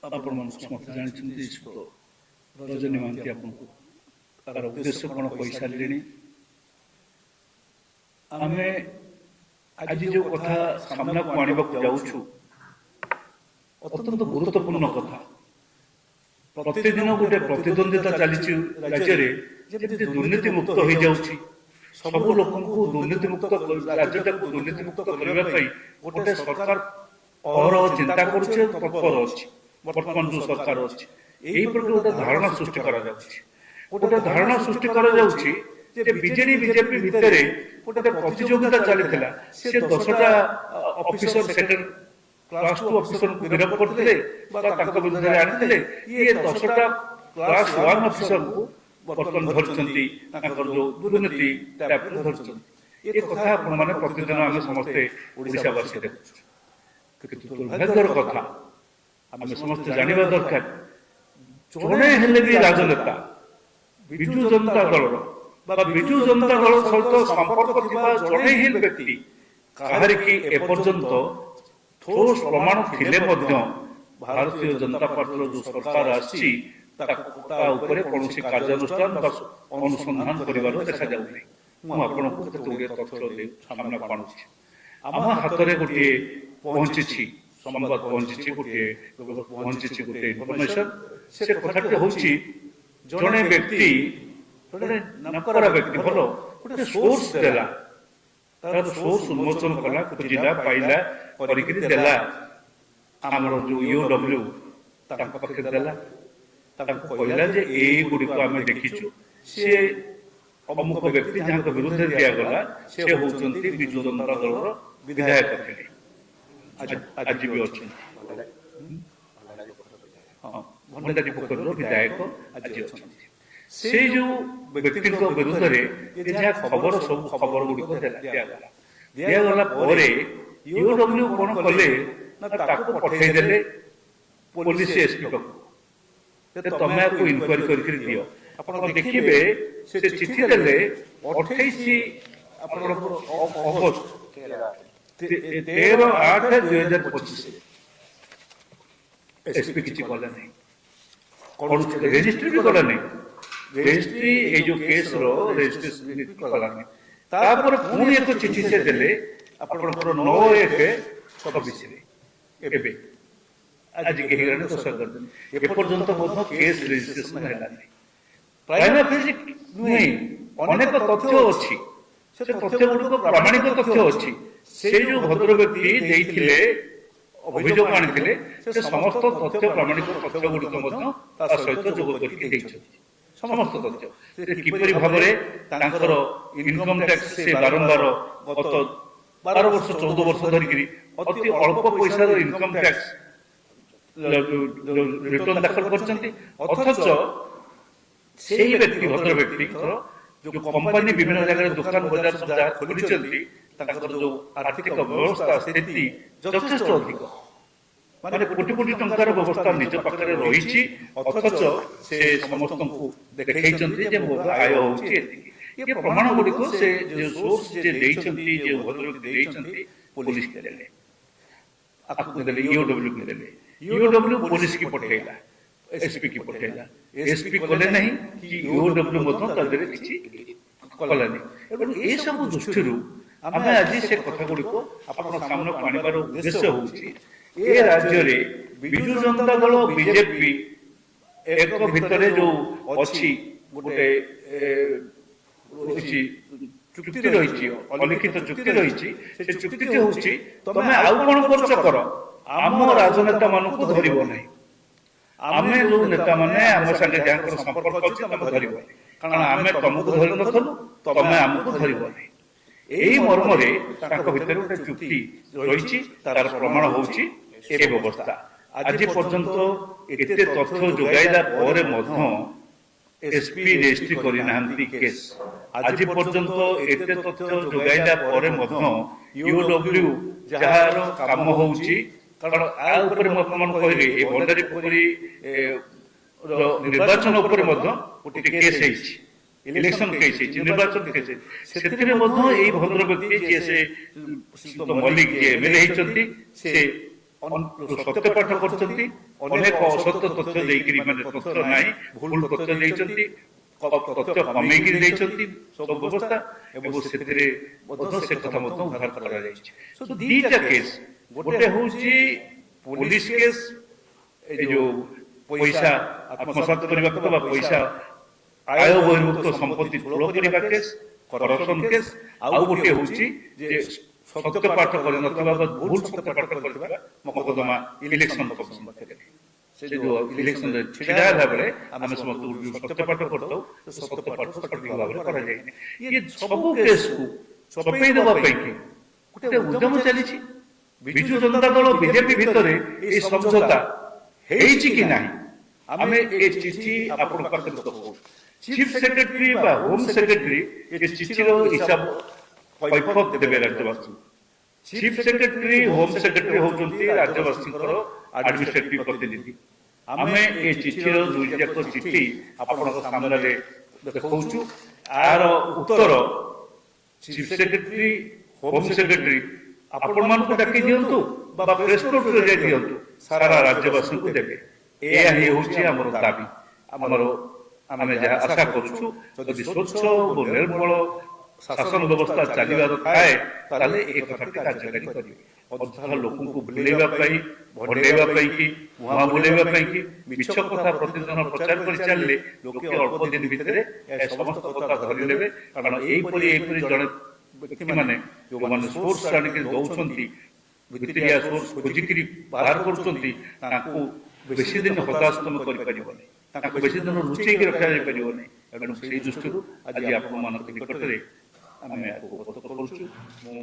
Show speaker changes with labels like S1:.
S1: आपण ସମସ୍ତେ ଜାଣିଛନ୍ତି ରଜନୀ ମହାନ୍ତି ଆପଣଙ୍କୁ ତାର ଉଦ୍ଦେଶ୍ୟ କ'ଣ କହିସାରିଲେଣି। ଆମେ ଆଜି ଯେଉଁ କଥା ସାମ୍ନାକୁ ଆଣିବାକୁ ଯାଉଛୁ ଅତ୍ୟନ୍ତ ଗୁରୁତ୍ୱପୂର୍ଣ୍ଣ କଥା। ପ୍ରତିଦିନ ଗୋଟେ ପ୍ରତିଦ୍ୱନ୍ଦିତା ଚାଲିଛି ରାଜ୍ୟରେ, ଯେମିତି ଦୁର୍ନୀତି ମୁକ୍ତ ହୋଇଯାଉଛି। ସବୁ ଲୋକଙ୍କୁ ଦୁର୍ନୀତିମୁକ୍ତ ରାଜ୍ୟଟାକୁ ଦୁର୍ନୀତିମୁକ୍ତ କରିବା ପାଇଁ ଗୋଟେ ସରକାର ଅହରହ ଚିନ୍ତା କରୁଛି, ତତ୍ପର ଅଛି। ବର୍ତ୍ତମାନ ଯେଉଁ ସରକାର ଅଛି ଏହି ପ୍ରତି ଗୋଟେ ଧାରଣା ସୃଷ୍ଟି କରାଯାଉଛି। ଗୋଟେ ଧାରଣା ସୃଷ୍ଟି କରାଯାଉଛି ଯେ ବିଜେଡି ବିଜେପି ଭିତରେ ଗୋଟେ ପ୍ରତିଯୋଗିତା ଚାଲିଥିଲା। ସେ 10ଟା ଅଫିସର ସେକେଣ୍ଡ କ୍ଲାସ 2 ଅଫିସରଙ୍କୁ ଗିରଫ କରିଥିଲେ ବା ତାଙ୍କ ବିରୁଦ୍ଧରେ ଆଣିଥିଲେ। ଇଏ 10ଟା କ୍ଲାସ 1 ଅଫିସରଙ୍କୁ ବର୍ତ୍ତମାନ ଧରିଛନ୍ତି, ତାଙ୍କର ଯେଉଁ ଦୁର୍ନୀତି ଟାଇପ୍ର ଧରିଛନ୍ତି। ଏ କଥା ଆପଣମାନେ ପ୍ରତିଦିନ ଆମେ ସମସ୍ତେ ଓଡ଼ିଶାବାସୀ ଦେଖୁଛୁ। କିନ୍ତୁ ଦୁର୍ଭାଗ୍ୟର କଥା ଆମେ ସମସ୍ତେ ଜାଣିବା ଦରକାର, ଜଣେ ହେଲେ ବି ରାଜନେତା ବିଜୁ ଜନତା ଦଳର ବା ବିଜୁ ଜନତା ଦଳ ସହିତ ସମ୍ପର୍କ ଥିବା ଜଣେ ହିଁ ବ୍ୟକ୍ତି କାହାରିକି ଏପର୍ଯ୍ୟନ୍ତ ଠୋସ୍ ପ୍ରମାଣ ଥିଲେ ମଧ୍ୟ ଭାରତୀୟ ଜନତା ପାର୍ଟିର ଯେଉଁ ସରକାର ଆସିଛି ତା ଉପରେ କୌଣସି କାର୍ଯ୍ୟାନୁଷ୍ଠାନ ବା ଅନୁସନ୍ଧାନ କରିବାର ଦେଖାଯାଉନାହିଁ। ମୁଁ ଆପଣଙ୍କୁ କେତେ ଗୁଡ଼ିଏ ତଥ୍ୟ ଦେଇ ସାମ୍ନାକୁ ଆଣୁଛି। ଆମ ହାତରେ ଗୋଟିଏ ପହଞ୍ଚିଛି ସମ୍ବାଦ, ପହଞ୍ଚିଛି ଗୋଟିଏ ଇନଫର୍ମେସନ। ସେ କଥାଟି ହେଉଛି ଜଣେ ବ୍ୟକ୍ତି, ଜଣେ ନାମକରା ବ୍ୟକ୍ତି, ଭଲ ଗୋଟେ ସୋର୍ସ ଦେଲା, ତାର ସୋର୍ସ ଉନ୍ମୋଚନ କଲା, ଖୋଜିଲା, ପାଇଲା, କରିକିରି ଦେଲା। ଆମର ଯେଉଁ UW ତାଙ୍କ ପାଖରେ ଦେଲା, ତାଙ୍କୁ କହିଲା ଯେ ଏଇଗୁଡ଼ିକ ଆମେ ଦେଖିଛୁ, ସେ ଅମୁକ ବ୍ୟକ୍ତି ଯାହାଙ୍କ ବିରୁଦ୍ଧରେ ଦିଆଗଲା ସେ ହେଉଛନ୍ତି ବିଜୁ ଜନତା ଦଳର ବିଧାୟକ ଥିଲେ, ଆଜି ବି ଅଛନ୍ତି। ଭଣ୍ଡାରୀ ପୋଖରୀର ବିଧାୟକ ଆଜି ଅଛନ୍ତି। ସେ ଯେଉଁ ବ୍ୟକ୍ତିଙ୍କ ବିରୁଦ୍ଧରେ ଯାହା ଖବର, ସବୁ ଖବର ଗୁଡ଼ିକ ଦିଆଗଲା ପରେ UW କ'ଣ କଲେ ନା ତାକୁ ପଠେଇଦେଲେ ପୋଲିସ SP ପାଖକୁ, ତମେ ଆକୁ ଇନକ୍ୱାରି କରିକି ଦିଅ। ଆପଣ ଦେଖିବେ ସେ ଚିଠି ଦେଲେ 28 ଆପଣଙ୍କର ଅଗଷ୍ଟ 13/8/2025। SP କିଛି କଲା ନାହିଁ, ରେଜିଷ୍ଟ୍ରି ବି କଲା ନାହିଁ। ରେଜିଷ୍ଟ୍ରି ଏଇ ଯେଉଁ କେସ୍ର ରେଜିଷ୍ଟ୍ରେସନ କଲା ନାହିଁ। ତାପରେ ପୁଣି ଏକ ଚିଠି ସେ ଦେଲେ ଆପଣଙ୍କର 9/1/26। ଏବେ ଆଜିକି ହେଇଗଲାଣି 10 ଦିନ, ଏପର୍ଯ୍ୟନ୍ତ ମଧ୍ୟ କେସ୍ ରେଜିଷ୍ଟ୍ରେସନ ହେଲାନି। ପ୍ରାଇମା ଫେସି ନୁହେଁ, ଅନେକ ତଥ୍ୟ ଅଛି। ସେ ତଥ୍ୟ ଗୁଡ଼ିକ ପ୍ରାମାଣିକ ତଥ୍ୟ ଅଛି। ସେ ଯେଉଁ ଭଦ୍ର ବ୍ୟକ୍ତି ଦେଇଥିଲେ, ଅଭିଯୋଗ ଆଣିଥିଲେ, ସେ ସମସ୍ତ ତଥ୍ୟ ପ୍ରାମାଣିକ ତଥ୍ୟ ଗୁଡ଼ିକ ମଧ୍ୟ ତା ସହିତ ଯୋଗ କରିକି ଦେଇଛନ୍ତି। ସମସ୍ତ ତଥ୍ୟ ସେ କିପରି ଭାବରେ ତାଙ୍କର ଇନକମ୍ ଟ୍ୟାକ୍ସ ସେ ବାରମ୍ବାର ଗତ 12 ବର୍ଷ 14 ବର୍ଷ ଧରିକିରି ଅତି ଅଳ୍ପ ପଇସାର ଇନକମ୍ ଟ୍ୟାକ୍ସ ରିଟର୍ଣ୍ଣ ଦାଖଲ କରିଛନ୍ତି। ଅଥଚ ସେହି ବ୍ୟକ୍ତି, ଭଦ୍ର ବ୍ୟକ୍ତିଙ୍କର ଯେଉଁ କମ୍ପାନୀ ବିଭିନ୍ନ ଜାଗାରେ ଦୋକାନ ବଜାର ସବୁ ଯାହା ଖୋଲିଛନ୍ତି, ତାଙ୍କର ଯେଉଁ ଆର୍ଥିକ ବ୍ୟବସ୍ଥା ସ୍ଥିତି ଯଥେଷ୍ଟ ଅଧିକ, ମାନେ କୋଟି କୋଟି ଟଙ୍କାର ବ୍ୟବସ୍ଥା ନିଜ ପାଖରେ ରହିଛି। ଅଥଚ ସେ ସମସ୍ତଙ୍କୁ ଦେଖେଇଛନ୍ତି ଯେ ମୋର ଆୟ ହେଉଛି ଏତିକି। ଏ ପ୍ରମାଣ ଗୁଡ଼ିକ ସେ ଯେଉଁ ସୋର୍ସ ଯେ ଦେଇଛନ୍ତି, ଯେଉଁ ଭଦ୍ରବ୍ୟକ୍ତି ଦେଇଛନ୍ତି, ପୋଲିସକୁ ଦେଲେ, ଆକୁ ଦେଲେ, UW କୁ ଦେଲେ। UW ପୋଲିସ କି ପଠେଇଲା, SP କି ପଠେଇଲା। SP କଲେ ନାହିଁ କି UW ମଧ୍ୟ ତା ଦେହରେ କିଛି କଲାନି। ଏବଂ ଏସବୁ ଦୃଷ୍ଟିରୁ ଆମେ ଆଜି ସେ କଥା ଗୁଡ଼ିକ ଆପଣଙ୍କ ସାମ୍ନାକୁ ଆଣିବାର ଉଦ୍ଦେଶ୍ୟ ହେଉଛି, ଏ ରାଜ୍ୟରେ ବିଜୁ ଜନତା ଦଳ ବିଜେପି ଏକ ଭିତରେ ଯେଉଁ ଅଛି, ଗୋଟେ ରହିଛି, ଚୁକ୍ତି ରହିଛି, ଅଲିଖିତ ଚୁକ୍ତି ରହିଛି। ସେ ଚୁକ୍ତିଟି ହେଉଛି ତମେ ଆଉ କ'ଣ କରୁଛ କର, ଆମ ରାଜନେତା ମାନଙ୍କୁ ଧରିବ ନାହିଁ। ଆମେ ଯେଉଁ ନେତାମାନେ ଆମ ସାଙ୍ଗେ ଯାହାଙ୍କର ସମ୍ପର୍କ ଅଛି ତମେ ଧରିବ ନାହିଁ, କାରଣ ଆମେ ତମକୁ ଧରି ନଥିଲୁ, ତମେ ଆମକୁ ଧରିବ ନାହିଁ। ଏହି ମର୍ମରେ ତାଙ୍କ ଭିତରେ ଗୋଟେ ଚୁକ୍ତି ରହିଛି। ତାର ପ୍ରମାଣ ହେଉଛି ଏ ବ୍ୟବସ୍ଥା। ଆଜି ପର୍ଯ୍ୟନ୍ତ ଏତେ ତଥ୍ୟ ଯୋଗାଇଲା ପରେ ମଧ୍ୟ SP ରେଜିଷ୍ଟ୍ରି କରିନାହାନ୍ତି କେସ୍। ଆଜି ପର୍ଯ୍ୟନ୍ତ ଏତେ ତଥ୍ୟ ଯୋଗାଇଲା ପରେ ମଧ୍ୟ UW ଯାହାର କାମ ହେଉଛି, କାରଣ ଆ ଉପରେ ମୁଁ ଆପଣମାନଙ୍କୁ କହିଲି, ଏ ଭଣ୍ଡାରୀ ପୋଖରୀ ନିର୍ବାଚନ ଉପରେ ମଧ୍ୟ ଗୋଟେ କେସ୍ ହେଇଛି, ଇଲେକ୍ସନ କେସ୍ ହେଇଛି, ନିର୍ବାଚନ କେସ୍ ହେଇଛି। ସେଥିରେ ମଧ୍ୟ ଏଇ ଭଦ୍ର ବ୍ୟକ୍ତି ଯିଏ ସେ ମଲ୍ଲିକ ଯିଏ MLA ହେଇଛନ୍ତି, ସେ ସତ୍ୟପାଠ କରୁଛନ୍ତି, ଅନେକ ଅସତ୍ୟ ତଥ୍ୟ ଦେଇକିରି ମାନେ ତଥ୍ୟ ନାହିଁ ଭୁଲ ତଥ୍ୟ ଦେଇଛନ୍ତି, ତଥ୍ୟ କମେଇକି ଦେଇଛନ୍ତି ସବୁ ବ୍ୟବସ୍ଥା ଏବଂ ସେଥିରେ ମଧ୍ୟ ସେ କଥା ମଧ୍ୟ ଉଦ୍ଧାର କରାଯାଇଛି। ଦିଟା କେସ୍, ଗୋଟେ ହଉଛି ପୋଲିସ କେସ୍, ଏ ଯୋଉ ପଇସା ଆତ୍ମସାତ କରିବାକୁ ବା ପଇସା ଆୟ ବହିର୍ଭୁତ ସମ୍ପତ୍ତି ଠୁଳ କରିବା କେସ୍, କରପସନ କେସ୍, ଆଉ ଗୋଟିଏ ହଉଛି ଯେ ସତ୍ୟପାଠ କରିନଥିବା ବା ଭୁଲ ସତ୍ୟପାଠ କରିଥିବା ମକଦ୍ଦମା ଇଲେକ୍ସନ କମିଶନ ପାଖରେ। ସେ ଯୋଉ ଇଲେକ୍ସନରେ ଛିଡ଼ା ହେଲା ବେଳେ ଆମେ ସମସ୍ତେ ଯୋଉ ସତ୍ୟପାଠ କରିଥାଉ ସେ ସତ୍ୟପାଠ ସଠିକ ଭାବରେ କରାଯାଇନି। ଇଏ ସବୁ କେସ୍କୁ ଚପେଇ ଦେବା ପାଇଁ ଗୋଟେ ଉଦ୍ୟମ ଚାଲିଛି। ବିଜୁ ଜନତା ଦଳ ବିଜେପି ଭିତରେ ଏଇ ସମଝୋତା ହେଇଛି କି ନାହିଁ, ଆମେ ଏ ଚିଠି ଆପଣଙ୍କ ପାଖରେ ଦଉଛୁ। ଚିଫ ସେକ୍ରେଟାରୀ ବା ହୋମ ସେକ୍ରେଟାରୀ ଏ ଚିଠିର ହିସାବ କୈଫତ ଦେବେ ରାଜ୍ୟବାସୀ। ଚିଫ ସେକ୍ରେଟାରୀ ହୋମ ସେକ୍ରେଟାରୀ ହଉଛନ୍ତି ରାଜ୍ୟବାସୀଙ୍କର ଆଡମିନିଷ୍ଟ୍ରେଟିଭ ପ୍ରତିନିଧି। ଆମେ ଏ ଚିଠିର ଦୁଇଯାକ ଚିଠି ଆପଣଙ୍କ ସାମ୍ନାରେ ଦେଖାଉଛୁ। ଏହାର ଉତ୍ତର ଚିଫ ସେକ୍ରେଟାରୀ ହୋମ ସେକ୍ରେଟାରୀ ଆପଣମାନଙ୍କୁ ଡାକି ଦିଅନ୍ତୁ ବା ପ୍ରେସ ନୋଟରେ ଦିଅନ୍ତୁ, ସାରା ରାଜ୍ୟବାସୀଙ୍କୁ ଦେବେ। ଏହା ହିଁ ହେଉଛି ଆମର ଦାବି। ଆମେ ଯାହା ଆଶା କରୁଛୁ, ଯଦି ସ୍ୱଚ୍ଛ ଓ ନିର୍ମଳ ଶାସନ ବ୍ୟବସ୍ଥା ଚାଲିବାର ଥାଏ ତାହେଲେ ଏ କଥାଟି କାର୍ଯ୍ୟକାରୀ କରିବେ। ଅଯଥା ଲୋକଙ୍କୁ ଭୁଲେଇବା ପାଇଁ, ଭଣ୍ଡେଇବା ପାଇଁ କି ମୁହଁ ବୁଲେଇବା ପାଇଁ କି ମିଛ କଥା ପ୍ରତିଦିନ ପ୍ରଚାର କରି ଚାଲିଲେ ଲୋକେ ଅଳ୍ପ ଦିନ ଭିତରେ ଏ ସମସ୍ତ କଥା ଧରି ନେବେ। କାରଣ ଏଇପରି ଜଣେ ବ୍ୟକ୍ତିମାନେ ଯେଉଁମାନେ ସୋର୍ସ ଆଣିକି ଦଉଛନ୍ତି, ଭିତରିଆ ସୋର୍ସ ଖୋଜିକିରି ବାହାର କରୁଛନ୍ତି, ତାଙ୍କୁ ବେଶୀ ଦିନ ହତାଶ ତମେ କରିପାରିବନି, ତାଙ୍କୁ ବେଶୀ ଦିନ ଲୁଚେଇକି ରଖାଯାଇପାରିବନି। ତେଣୁ ସେଇ ଦୃଷ୍ଟିରୁ ଆଜି ଆପଣମାନଙ୍କ ନିକଟରେ ଆମେ ଉପସ୍ଥାପନ କରୁଛୁ। ମୁଁ